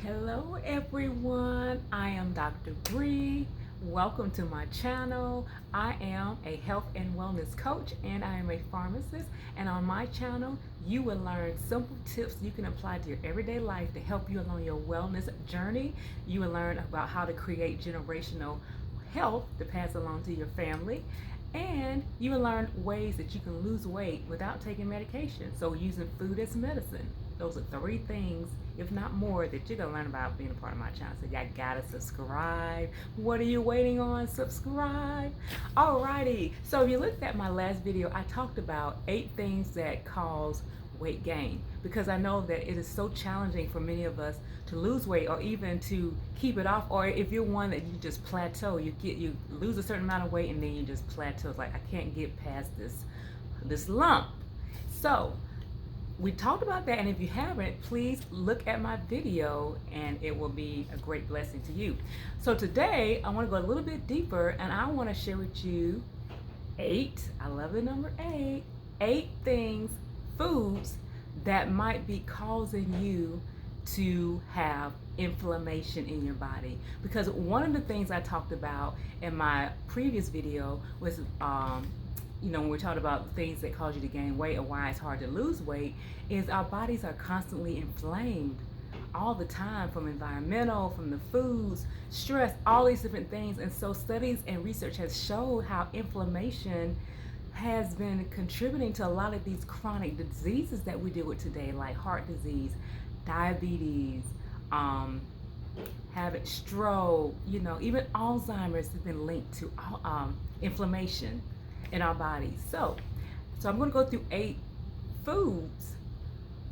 Hello everyone, I am Dr. Bree. Welcome to my channel. I am a health and wellness coach and I am a pharmacist, and on my channel you will learn simple tips you can apply to your everyday life to help you along your wellness journey. You will learn about how to create generational health to pass along to your family, and you will learn ways that you can lose weight without taking medication. So using food as medicine. Those are three things, if not more, that you're gonna learn about being a part of my channel. So y'all gotta subscribe. What are you waiting on? Subscribe. Alrighty. So if you looked at my last video, I talked about 8 things that cause weight gain, because I know that it is so challenging for many of us to lose weight or even to keep it off. Or if you're one that you just plateau, you lose a certain amount of weight and then you just plateau. It's like, I can't get past this lump. So we talked about that, and if you haven't, please look at my video and it will be a great blessing to you. So today I want to go a little bit deeper, and I want to share with you 8, I love the number 8 things, foods that might be causing you to have inflammation in your body. Because one of the things I talked about in my previous video was when we're talking about things that cause you to gain weight or why it's hard to lose weight, is our bodies are constantly inflamed all the time, from environmental, from the foods, stress, all these different things. And so studies and research has showed how inflammation has been contributing to a lot of these chronic diseases that we deal with today, like heart disease, diabetes, having stroke, even Alzheimer's has been linked to inflammation in our bodies. So I'm going to go through 8 foods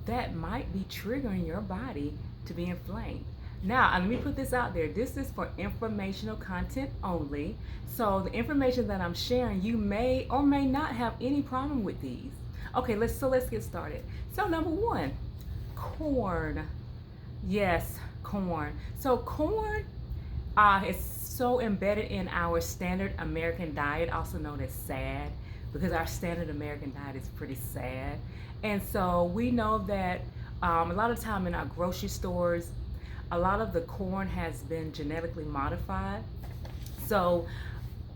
that might be triggering your body to be inflamed. Now, let me put this out there. This is for informational content only. So the information that I'm sharing, you may or may not have any problem with these. Okay, let's get started. So number 1, corn. Yes, corn. So corn is so embedded in our standard American diet, also known as SAD, because our standard American diet is pretty sad. And so we know that a lot of time in our grocery stores, a lot of the corn has been genetically modified. So,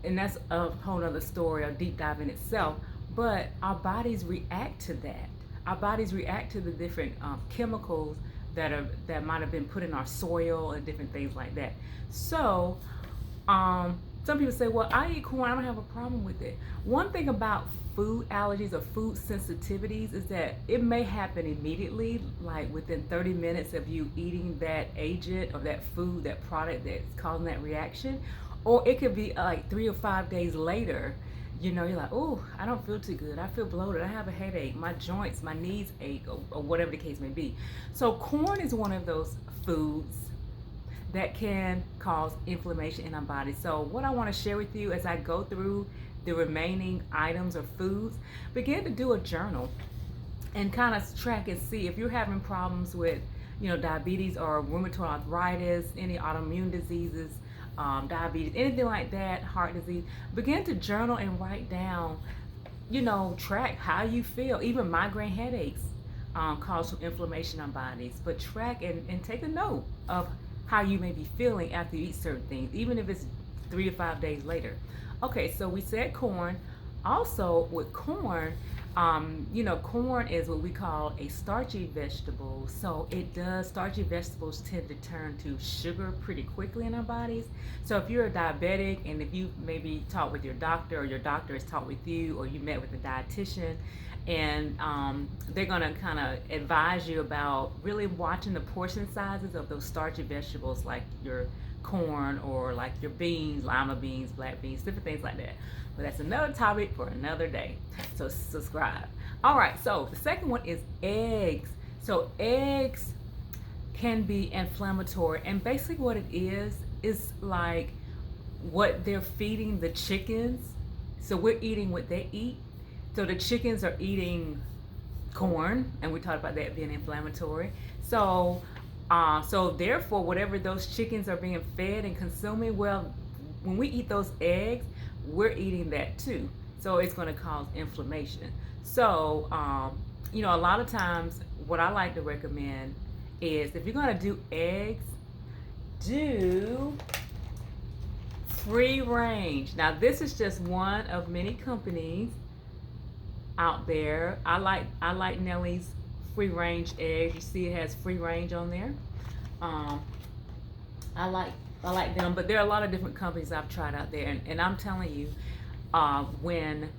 and that's a whole other story, a deep dive in itself. But our bodies react to that. Our bodies react to the different chemicals that might have been put in our soil and different things like that. So some people say, well, I eat corn, I don't have a problem with it. One thing about food allergies or food sensitivities is that it may happen immediately, like within 30 minutes of you eating that agent or that food, that product that's causing that reaction. Or it could be like 3 or 5 days later. You're like, oh, I don't feel too good. I feel bloated. I have a headache. My joints, my knees ache, or whatever the case may be. So corn is one of those foods that can cause inflammation in our body. So what I want to share with you as I go through the remaining items or foods, begin to do a journal and kind of track and see if you're having problems with, diabetes or rheumatoid arthritis, any autoimmune diseases, diabetes, anything like that, heart disease. Begin to journal and write down, track how you feel. Even migraine headaches cause some inflammation in our bodies. But track and take a note of how you may be feeling after you eat certain things, even if it's 3 to 5 days later. Okay, so we said corn. Also with corn, corn is what we call a starchy vegetable. So starchy vegetables tend to turn to sugar pretty quickly in our bodies. So if you're a diabetic, and if you maybe talked with your doctor, or your doctor has talked with you, or you met with a dietitian, and they're going to kind of advise you about really watching the portion sizes of those starchy vegetables, like your corn or like your beans, lima beans, black beans, different things like that. But that's another topic for another day. So subscribe. All right, so the second one is eggs. So eggs can be inflammatory, and basically what it is like what they're feeding the chickens. So we're eating what they eat. So the chickens are eating corn, and we talked about that being inflammatory. So therefore, whatever those chickens are being fed and consuming, well, when we eat those eggs, we're eating that too. So it's going to cause inflammation. So, a lot of times what I like to recommend is if you're going to do eggs, do free range. Now this is just one of many companies out there. I like Nellie's free range eggs. You see it has free range on there. Um, I like them, but there are a lot of different companies I've tried out there, and I'm telling you, when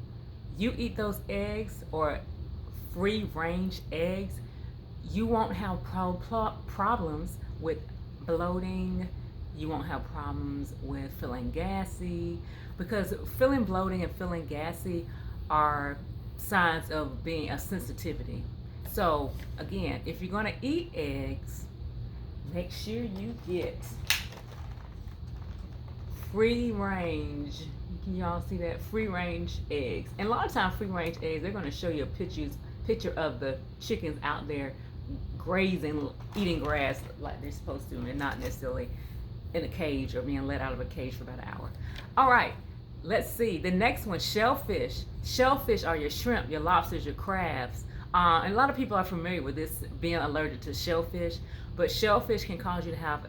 you eat those eggs or free range eggs, you won't have problems with bloating. You won't have problems with feeling gassy, because feeling bloating and feeling gassy are signs of being a sensitivity. So again, if you're going to eat eggs, make sure you get free range. Can y'all see that? Free range eggs. And a lot of times free range eggs, they're going to show you a picture of the chickens out there grazing, eating grass like they're supposed to, and not necessarily in a cage or being let out of a cage for about an hour. All right, let's see. The next one, shellfish. Shellfish are your shrimp, your lobsters, your crabs. And a lot of people are familiar with this, being allergic to shellfish, but shellfish can cause you to have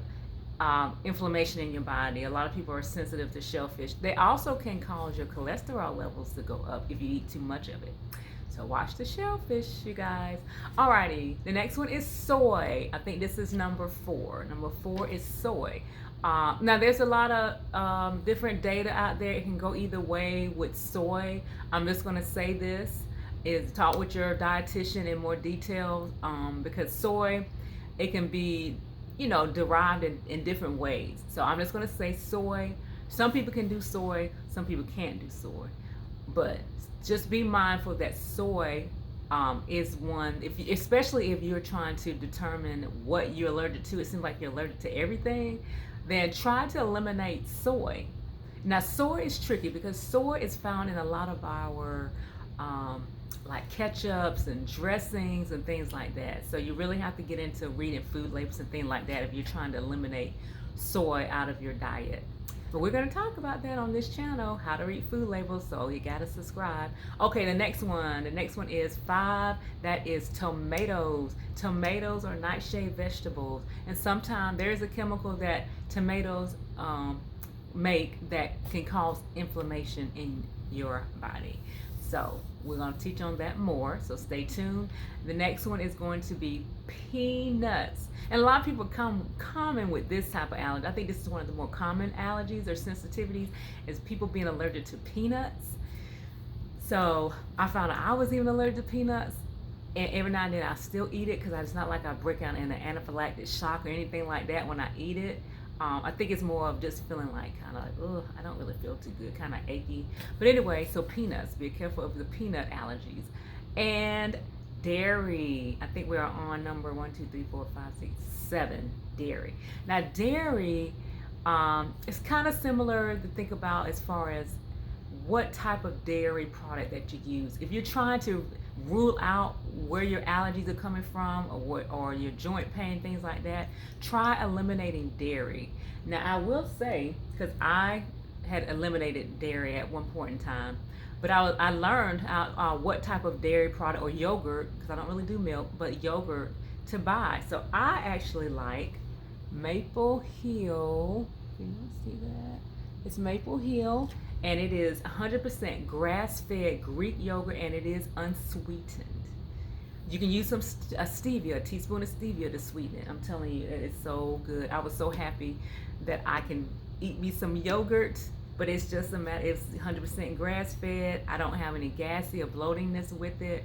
inflammation in your body. A lot of people are sensitive to shellfish. They also can cause your cholesterol levels to go up if you eat too much of it. So watch the shellfish, you guys. Alrighty, the next one is soy. I think this is number 4. Number 4 is soy. Now there's a lot of different data out there. It can go either way with soy. I'm just gonna say this is talk with your dietitian in more detail, because soy, it can be, you know, derived in different ways. So I'm just gonna say soy. Some people can do soy, some people can't do soy. But just be mindful that soy is one, especially if you're trying to determine what you're allergic to. It seems like you're allergic to everything. Then try to eliminate soy. Now soy is tricky because soy is found in a lot of our like ketchups and dressings and things like that. So you really have to get into reading food labels and things like that if you're trying to eliminate soy out of your diet. But we're going to talk about that on this channel, how to read food labels, so you got to subscribe. Okay, the next one is 5. That is tomatoes. Tomatoes are nightshade vegetables, and sometimes there's a chemical that tomatoes make that can cause inflammation in your body. So we're going to teach on that more, so stay tuned. The next one is going to be peanuts. And a lot of people come common with this type of allergy. I think this is one of the more common allergies or sensitivities, is people being allergic to peanuts. So I found out I was even allergic to peanuts, and every now and then I still eat it because it's not like I break out in an anaphylactic shock or anything like that when I eat it. I think it's more of just feeling like kind of like, oh, I don't really feel too good, kind of achy. But anyway, so peanuts, be careful of the peanut allergies. And dairy, I think we're on number 1, 2, 3, 4, 5, 6, 7, dairy. Now dairy, it's kind of similar to think about as far as what type of dairy product that you use. If you're trying to rule out where your allergies are coming from, or your joint pain, things like that, try eliminating dairy. Now I will say, because I had eliminated dairy at one point in time, but I learned what type of dairy product or yogurt, because I don't really do milk, but yogurt to buy. So I actually like Maple Hill. Can you see that? It's Maple Hill, and it is 100% grass-fed Greek yogurt, and it is unsweetened. You can use some stevia, a teaspoon of stevia to sweeten it. I'm telling you, it is so good. I was so happy that I can eat me some yogurt, but it's just a matter, it's 100% grass-fed. I don't have any gassy or bloatingness with it.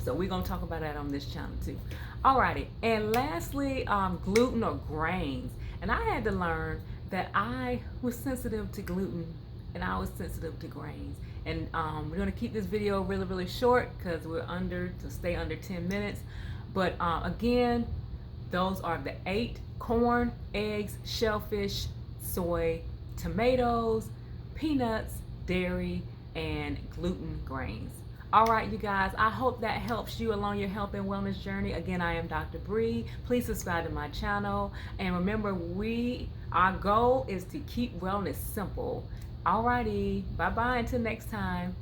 So we're gonna talk about that on this channel too. Alrighty, and lastly, gluten or grains. And I had to learn that I was sensitive to gluten and I was sensitive to grains. And we're gonna keep this video really, really short because we're to stay under 10 minutes. But again, those are the 8: corn, eggs, shellfish, soy, tomatoes, peanuts, dairy, and gluten grains. All right, you guys, I hope that helps you along your health and wellness journey. Again, I am Dr. Bree. Please subscribe to my channel. And remember, our goal is to keep wellness simple. All righty, bye-bye until next time.